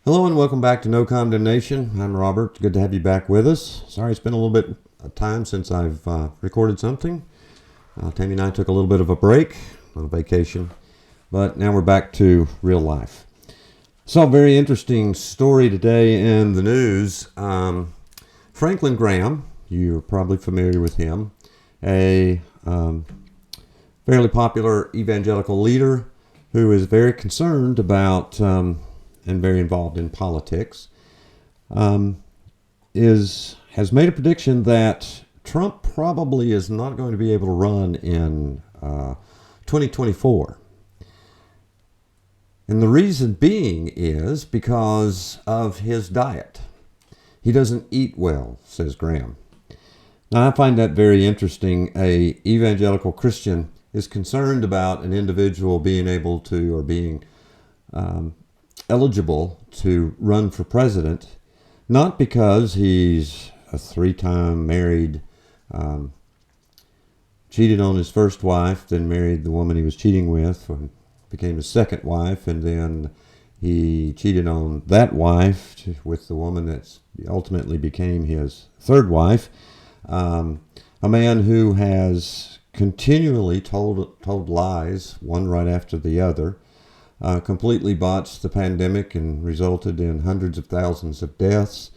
Hello and welcome back to No Condemnation. I'm Robert. Good to have you back with us. Sorry it's been a little bit of time since I've recorded something. Tammy and I took a little bit of a break, a little vacation, but now we're back to real life. Saw a very interesting story today in the news. Franklin Graham, you're probably familiar with him, a fairly popular evangelical leader who is very concerned about and very involved in politics, has made a prediction that Trump probably is not going to be able to run in 2024. And the reason being is because of his diet. He doesn't eat well, says Graham. Now, I find that very interesting. A evangelical Christian is concerned about an individual being able to, or being eligible to run for president, not because he's a three-time married, cheated on his first wife, then married the woman he was cheating with, became his second wife, and then he cheated on that wife with the woman that ultimately became his third wife. A man who has continually told lies, one right after the other, completely botched the pandemic and resulted in hundreds of thousands of deaths,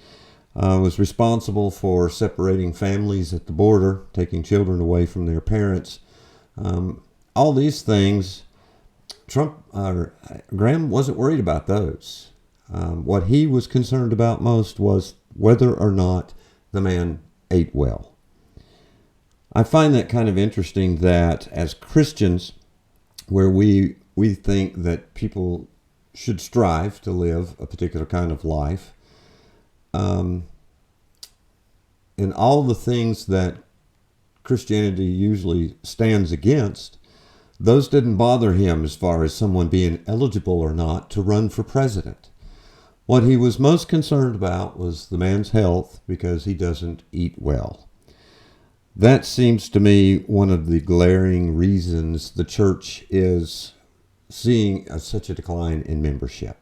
was responsible for separating families at the border, taking children away from their parents. All these things, Graham wasn't worried about those. What he was concerned about most was whether or not the man ate well. I find that kind of interesting that as Christians, where we think that people should strive to live a particular kind of life, and all the things that Christianity usually stands against, those didn't bother him as far as someone being eligible or not to run for president. What he was most concerned about was the man's health because he doesn't eat well. That seems to me one of the glaring reasons the church is seeing such a decline in membership.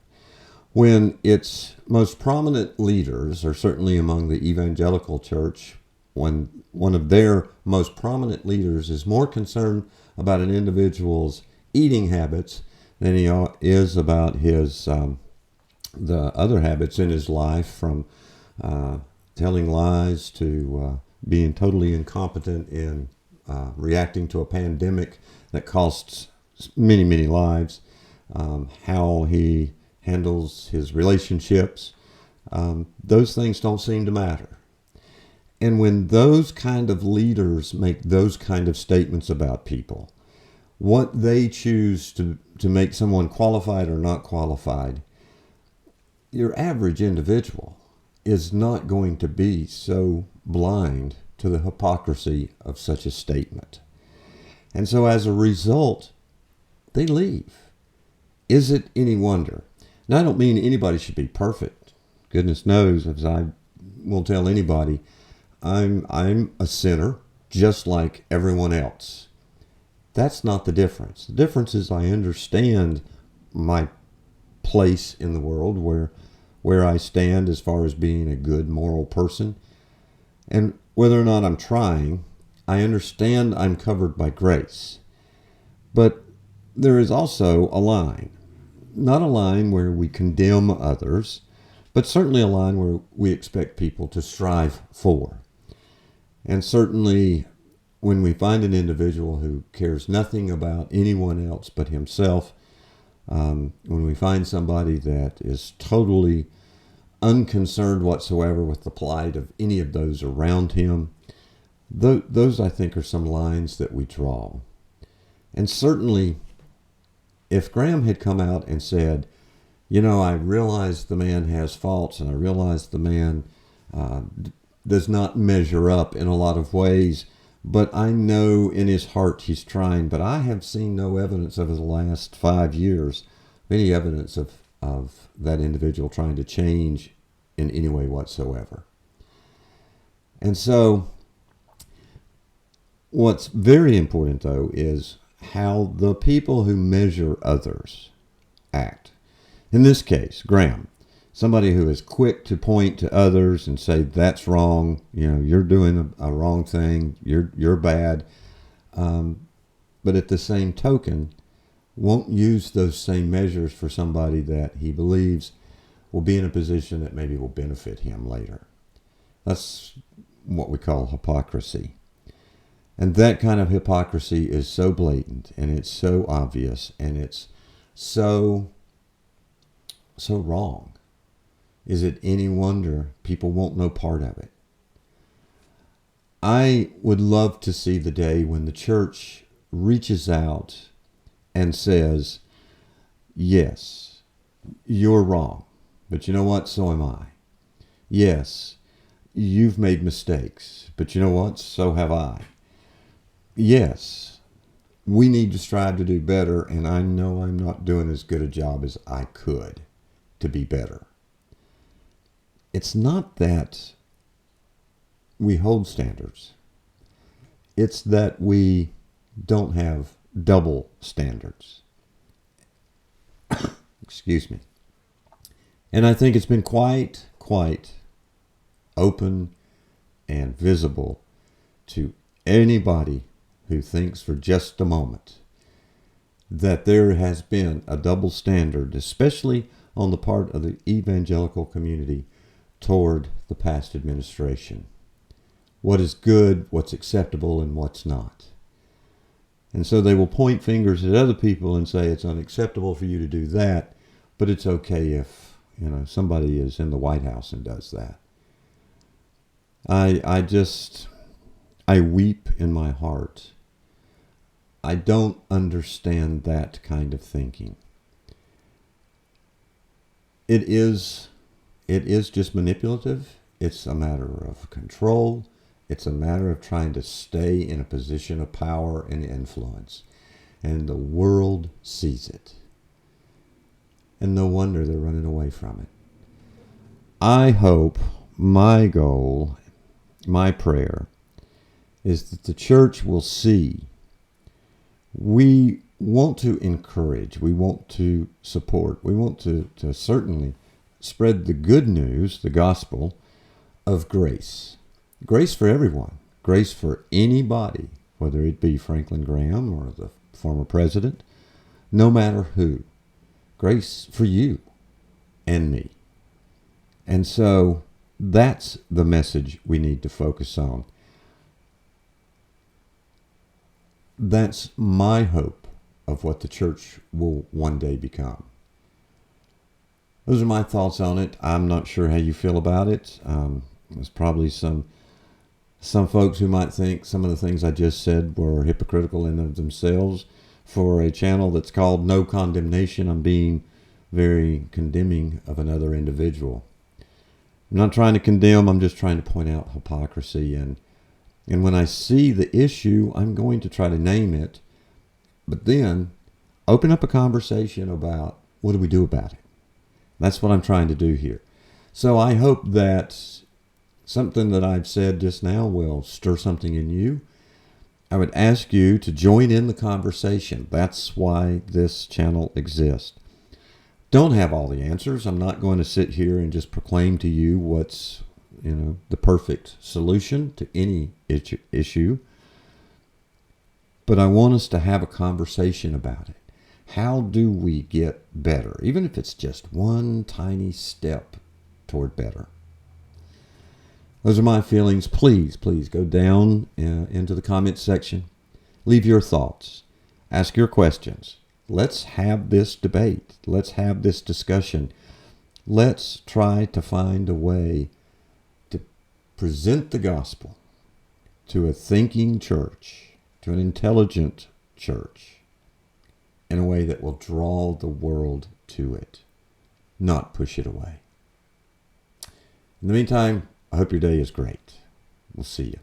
When its most prominent leaders, or certainly among the evangelical church, when one of their most prominent leaders is more concerned about an individual's eating habits than he is about his the other habits in his life, from telling lies to being totally incompetent in reacting to a pandemic that costs many, many lives, how he handles his relationships, those things don't seem to matter. And when those kind of leaders make those kind of statements about people, what they choose to make someone qualified or not qualified, your average individual is not going to be so blind to the hypocrisy of such a statement. And so as a result, they leave. Is it any wonder? Now, I don't mean anybody should be perfect. Goodness knows, as I will tell anybody, I'm a sinner just like everyone else. That's not the difference. The difference is I understand my place in the world, where I stand as far as being a good moral person. And whether or not I'm trying, I understand I'm covered by grace. But there is also a line. Not a line where we condemn others, but certainly a line where we expect people to strive for. And certainly when we find an individual who cares nothing about anyone else but himself, when we find somebody that is totally unconcerned whatsoever with the plight of any of those around him, those I think are some lines that we draw. And certainly, if Graham had come out and said, I realize the man has faults, and I realize the man does not measure up in a lot of ways, but I know in his heart he's trying, but I have seen no evidence over the last 5 years, any evidence of that individual trying to change in any way whatsoever. And so what's very important, though, is how the people who measure others act. In this case, Graham, somebody who is quick to point to others and say, that's wrong, you're doing a wrong thing, you're bad. But at the same token, won't use those same measures for somebody that he believes will be in a position that maybe will benefit him later. That's what we call hypocrisy. And that kind of hypocrisy is so blatant, and it's so obvious, and it's so wrong. Is it any wonder people want no part of it? I would love to see the day when the church reaches out and says, yes, you're wrong, but you know what? So am I. Yes, you've made mistakes, but you know what? So have I. Yes, we need to strive to do better, and I know I'm not doing as good a job as I could to be better. It's not that we hold standards. It's that we don't have double standards. Excuse me. And I think it's been quite open and visible to anybody who thinks for just a moment that there has been a double standard, especially on the part of the evangelical community toward the past administration. What is good, what's acceptable, and what's not. And so they will point fingers at other people and say it's unacceptable for you to do that, but it's okay if, somebody is in the White House and does that. I weep in my heart. I don't understand that kind of thinking. It is just manipulative. It's a matter of control. It's a matter of trying to stay in a position of power and influence. And the world sees it. And no wonder they're running away from it. I hope, my goal, my prayer, is that the church will see. We want to encourage. We want to support. We want to certainly spread the good news, the gospel of grace. Grace for everyone. Grace for anybody, whether it be Franklin Graham or the former president, no matter who. Grace for you and me. And so that's the message we need to focus on. That's my hope of what the church will one day become. Those are my thoughts on it. I'm not sure how you feel about it. There's probably some folks who might think some of the things I just said were hypocritical in of themselves. For a channel that's called No Condemnation, I'm being very condemning of another individual. I'm not trying to condemn, I'm just trying to point out hypocrisy. And when I see the issue, I'm going to try to name it, but then open up a conversation about what do we do about it. That's what I'm trying to do here. So I hope that something that I've said just now will stir something in you. I would ask you to join in the conversation. That's why this channel exists. Don't have all the answers. I'm not going to sit here and just proclaim to you what's, the perfect solution to any issue. But I want us to have a conversation about it. How do we get better? Even if it's just one tiny step toward better. Those are my feelings. Please go down into the comments section. Leave your thoughts. Ask your questions. Let's have this debate. Let's have this discussion. Let's try to find a way to present the gospel to a thinking church, to an intelligent church, in a way that will draw the world to it, not push it away. In the meantime, I hope your day is great. We'll see you.